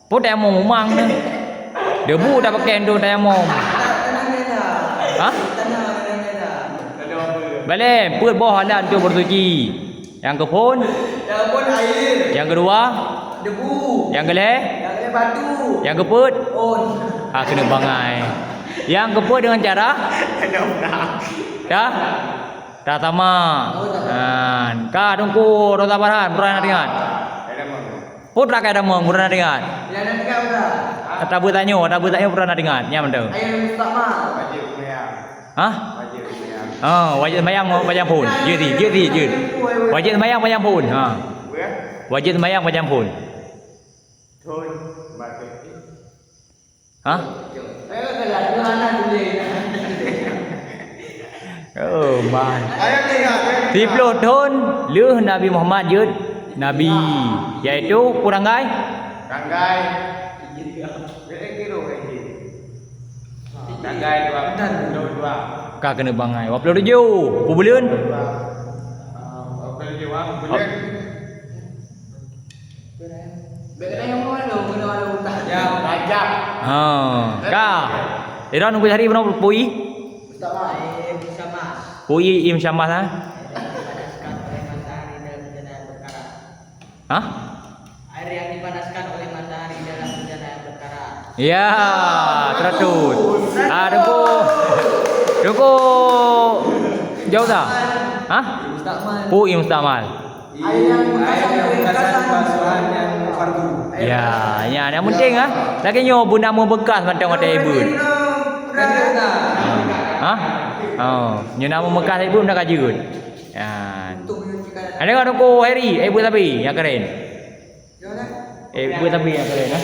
Put diamond mang ni. Debu dah pakai endo diamond. Hah? Balik, put bawah halan tu bersuci. Yang kepun? Air. Yang kedua? Debu. Yang kelih? Batu. Yang keput? On. Kena bangai. Yang keput dengan cara? Dah? Dah tamak. Ka tungku rota baran, pernah dengar? Put rakai damang, pernah dengar? Yang nak dengar sudah. Tabu tanya pernah dengar? Yang mana? Air mustaqmal. Hah? Wajib sembahyang pun. Je. Wajib sembahyang pun. Wajib sembahyang pun. Hah? Oh, man. Tiplo ton leuh Nabi Muhammad jeut Nabi yaitu kuranggai Ranggai dua. ka kena bangai 27 bulan Rajab. Ka Ira nunggu hari mana pui Pui Im Syamas ha? Hah? Air yang dipanaskan oleh matahari dalam bencana yang berkarat. Ya, teratur. Tunggu. Jauh dah. Hah? Pui Mustamal. Air yang bekasan basuhan yang fardu. Ya, yang penting ah. Lagi nyo bunda mau bekas macam ada ibu. Hah? Nyo nama bekas ibu nak kajut. Ya. Ada kan aku Harry, ibu tapi yang keren. Ibu tapi yang keren ah.